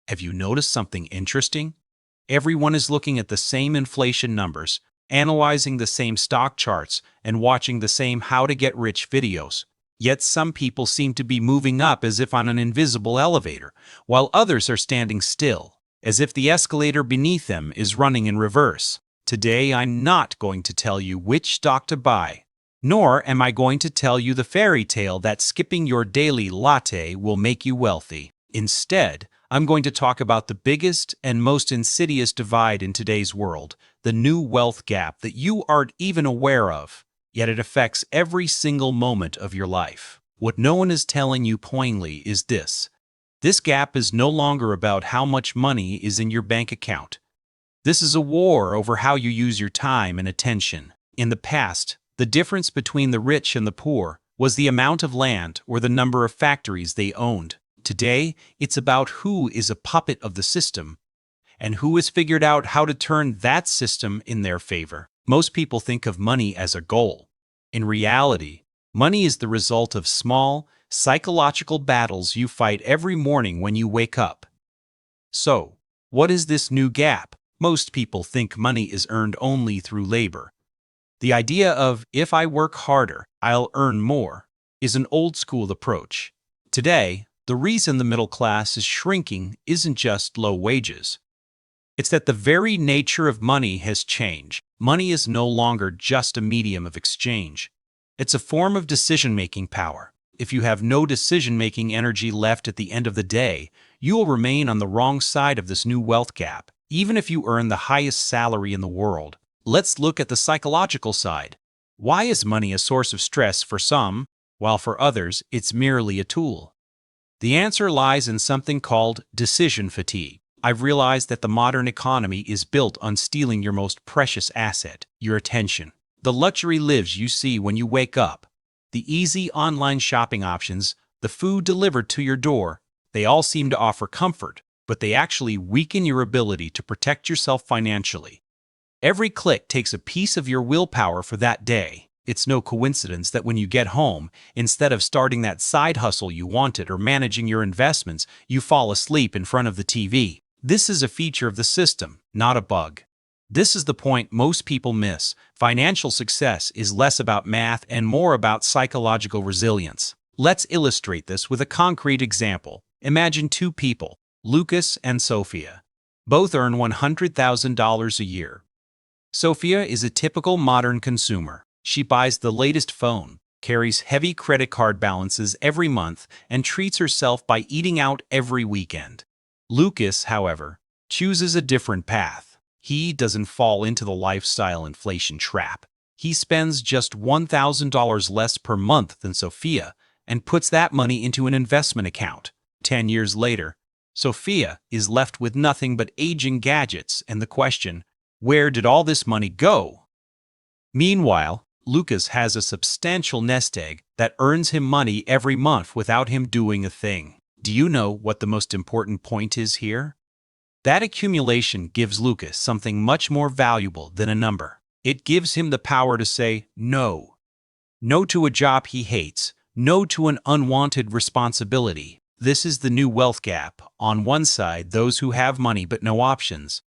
Have you noticed something interesting? Everyone is looking at the same inflation numbers, analyzing the same stock charts, and watching the same how-to-get-rich videos. Yet some people seem to be moving up as if on an invisible elevator, while others are standing still, as if the escalator beneath them is running in reverse. Today, I'm not going to tell you which stock to buy, nor am I going to tell you the fairy tale that skipping your daily latte will make you wealthy. Instead, I'm going to talk about the biggest and most insidious divide in today's world, the new wealth gap that you aren't even aware of, yet it affects every single moment of your life. What no one is telling you poignantly is this. This gap is no longer about how much money is in your bank account. This is a war over how you use your time and attention. In the past, the difference between the rich and the poor was the amount of land or the number of factories they owned. Today, it's about who is a puppet of the system and who has figured out how to turn that system in their favor. Most people think of money as a goal. In reality, money is the result of small, psychological battles you fight every morning when you wake up. So, what is this new gap? Most people think money is earned only through labor. The idea of, if I work harder, I'll earn more, is an old-school approach. Today, the reason the middle class is shrinking isn't just low wages. It's that the very nature of money has changed. Money is no longer just a medium of exchange. It's a form of decision-making power. If you have no decision-making energy left at the end of the day, you will remain on the wrong side of this new wealth gap, even if you earn the highest salary in the world. Let's look at the psychological side. Why is money a source of stress for some, while for others it's merely a tool? The answer lies in something called decision fatigue. I've realized that the modern economy is built on stealing your most precious asset, your attention. The luxury lives you see when you wake up. The easy online shopping options, the food delivered to your door, they all seem to offer comfort, but they actually weaken your ability to protect yourself financially. Every click takes a piece of your willpower for that day. It's no coincidence that when you get home, instead of starting that side hustle you wanted or managing your investments, you fall asleep in front of the TV. This is a feature of the system, not a bug. This is the point most people miss. Financial success is less about math and more about psychological resilience. Let's illustrate this with a concrete example. Imagine two people, Lucas and Sofia. Both earn $100,000 a year. Sofia is a typical modern consumer. She buys the latest phone, carries heavy credit card balances every month, and treats herself by eating out every weekend. Lucas, however, chooses a different path. He doesn't fall into the lifestyle inflation trap. He spends just $1,000 less per month than Sofia and puts that money into an investment account. 10 years later, Sofia is left with nothing but aging gadgets and the question, where did all this money go? Meanwhile, Lucas has a substantial nest egg that earns him money every month without him doing a thing. Do you know what the most important point is here? That accumulation gives Lucas something much more valuable than a number. It gives him the power to say no. No to a job he hates. No to an unwanted responsibility. This is the new wealth gap. On one side, those who have money but no options.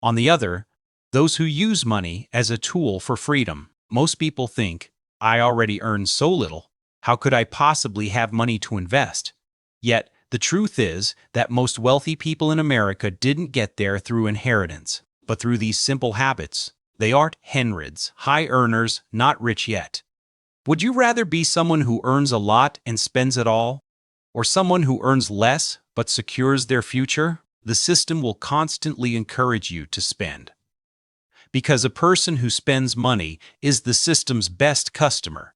On the other, those who use money as a tool for freedom. Most people think, I already earn so little. How could I possibly have money to invest? Yet, the truth is that most wealthy people in America didn't get there through inheritance, but through these simple habits. They aren't henrids, high earners, not rich yet. Would you rather be someone who earns a lot and spends it all? Or someone who earns less but secures their future? The system will constantly encourage you to spend. Because a person who spends money is the system's best customer.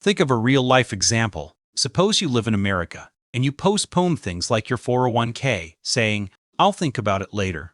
Think of a real-life example. Suppose you live in America, and you postpone things like your 401k, saying, I'll think about it later.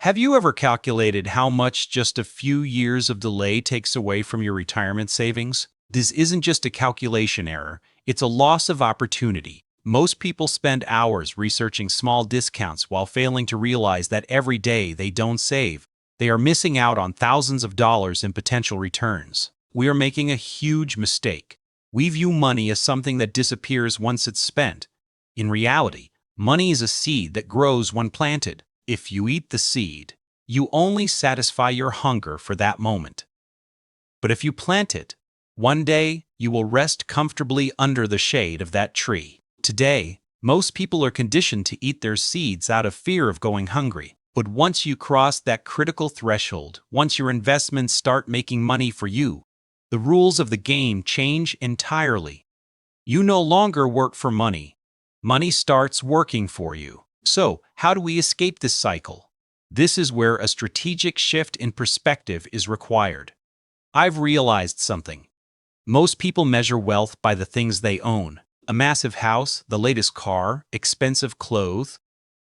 Have you ever calculated how much just a few years of delay takes away from your retirement savings? This isn't just a calculation error, it's a loss of opportunity. Most people spend hours researching small discounts while failing to realize that every day they don't save, they are missing out on thousands of dollars in potential returns. We are making a huge mistake. We view money as something that disappears once it's spent. In reality, Money is a seed that grows when planted. If you eat the seed, you only satisfy your hunger for that moment. But if you plant it, one day you will rest comfortably under the shade of that tree. Today, most people are conditioned to eat their seeds out of fear of going hungry. But once you cross that critical threshold, once your investments start making money for you, the rules of the game change entirely. You no longer work for money. Money starts working for you. So, how do we escape this cycle? This is where a strategic shift in perspective is required. I've realized something. Most people measure wealth by the things they own. A massive house, the latest car, expensive clothes.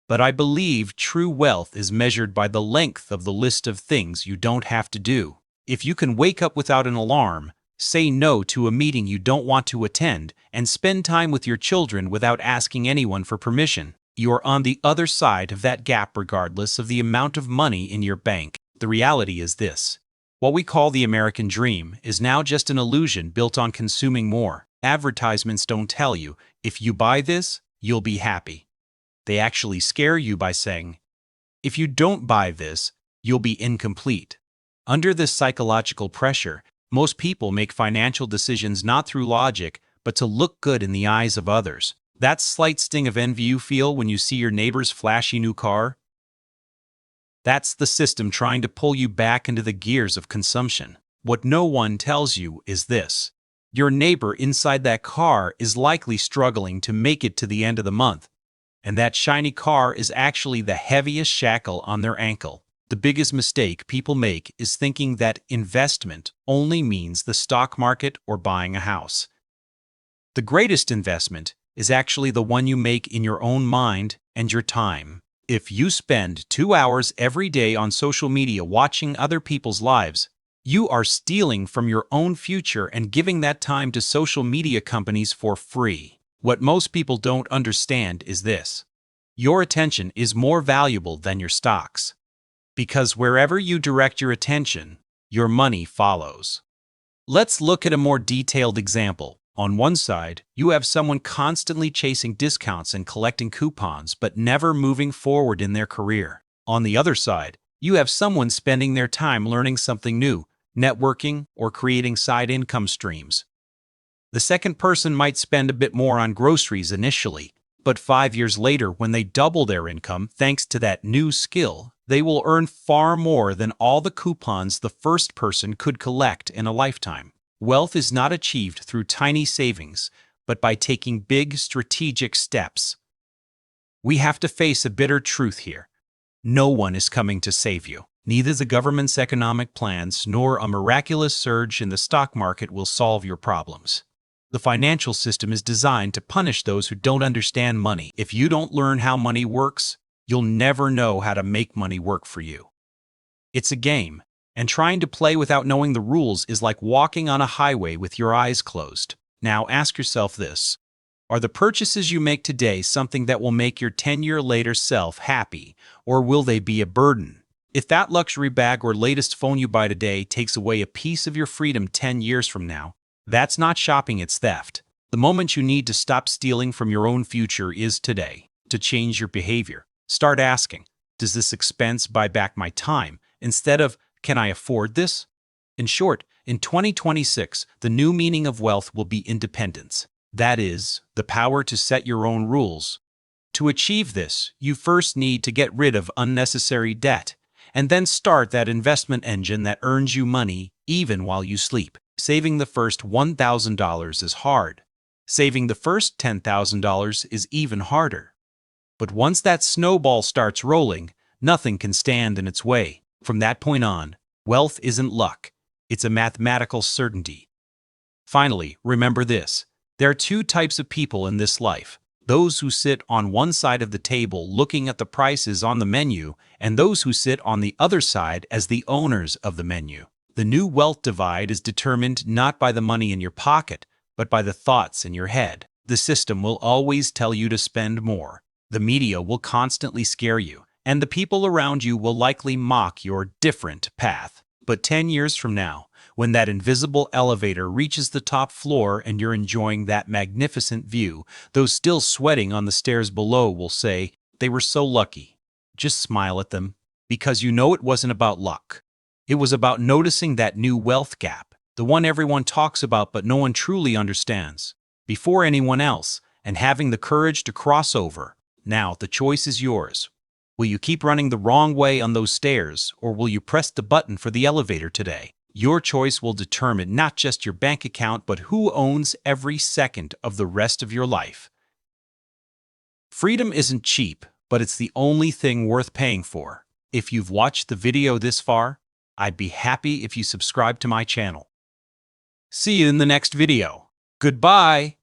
But I believe true wealth is measured by the length of the list of things you don't have to do. If you can wake up without an alarm, say no to a meeting you don't want to attend, and spend time with your children without asking anyone for permission, you are on the other side of that gap regardless of the amount of money in your bank. The reality is this. What we call the American dream is now just an illusion built on consuming more. Advertisements don't tell you, if you buy this, you'll be happy. They actually scare you by saying, if you don't buy this, you'll be incomplete. Under this psychological pressure, most people make financial decisions not through logic, but to look good in the eyes of others. That slight sting of envy you feel when you see your neighbor's flashy new car? That's the system trying to pull you back into the gears of consumption. What no one tells you is this. Your neighbor inside that car is likely struggling to make it to the end of the month, and that shiny car is actually the heaviest shackle on their ankle. The biggest mistake people make is thinking that investment only means the stock market or buying a house. The greatest investment is actually the one you make in your own mind and your time. If you spend 2 hours every day on social media watching other people's lives, you are stealing from your own future and giving that time to social media companies for free. What most people don't understand is this. Your attention is more valuable than your stocks. Because wherever you direct your attention, your money follows. Let's look at a more detailed example. On one side, you have someone constantly chasing discounts and collecting coupons but never moving forward in their career. On the other side, you have someone spending their time learning something new, networking, or creating side income streams. The second person might spend a bit more on groceries initially, but 5 years later, when they double their income thanks to that new skill, they will earn far more than all the coupons the first person could collect in a lifetime. Wealth is not achieved through tiny savings, but by taking big strategic steps. We have to face a bitter truth here. No one is coming to save you. Neither the government's economic plans nor a miraculous surge in the stock market will solve your problems. The financial system is designed to punish those who don't understand money. If you don't learn how money works, you'll never know how to make money work for you. It's a game, and trying to play without knowing the rules is like walking on a highway with your eyes closed. Now ask yourself this. Are the purchases you make today something that will make your 10-year-later self happy, or will they be a burden? If that luxury bag or latest phone you buy today takes away a piece of your freedom 10 years from now, that's not shopping, it's theft. The moment you need to stop stealing from your own future is today. To change your behavior, start asking, does this expense buy back my time? Instead of, can I afford this? In short, in 2026, the new meaning of wealth will be independence. That is, the power to set your own rules. To achieve this, you first need to get rid of unnecessary debt, and then start that investment engine that earns you money even while you sleep. Saving the first $1,000 is hard. Saving the first $10,000 is even harder. But once that snowball starts rolling, nothing can stand in its way. From that point on, wealth isn't luck. It's a mathematical certainty. Finally, remember this. There are two types of people in this life. Those who sit on one side of the table looking at the prices on the menu, and those who sit on the other side as the owners of the menu. The new wealth divide is determined not by the money in your pocket, but by the thoughts in your head. The system will always tell you to spend more. The media will constantly scare you, and the people around you will likely mock your different path. But 10 years from now, when that invisible elevator reaches the top floor and you're enjoying that magnificent view, those still sweating on the stairs below will say, they were so lucky. Just smile at them, because you know it wasn't about luck. It was about noticing that new wealth gap, the one everyone talks about but no one truly understands, before anyone else, and having the courage to cross over. Now, the choice is yours. Will you keep running the wrong way on those stairs, or will you press the button for the elevator today? Your choice will determine not just your bank account, but who owns every second of the rest of your life. Freedom isn't cheap, but it's the only thing worth paying for. If you've watched the video this far, I'd be happy if you subscribe to my channel. See you in the next video. Goodbye!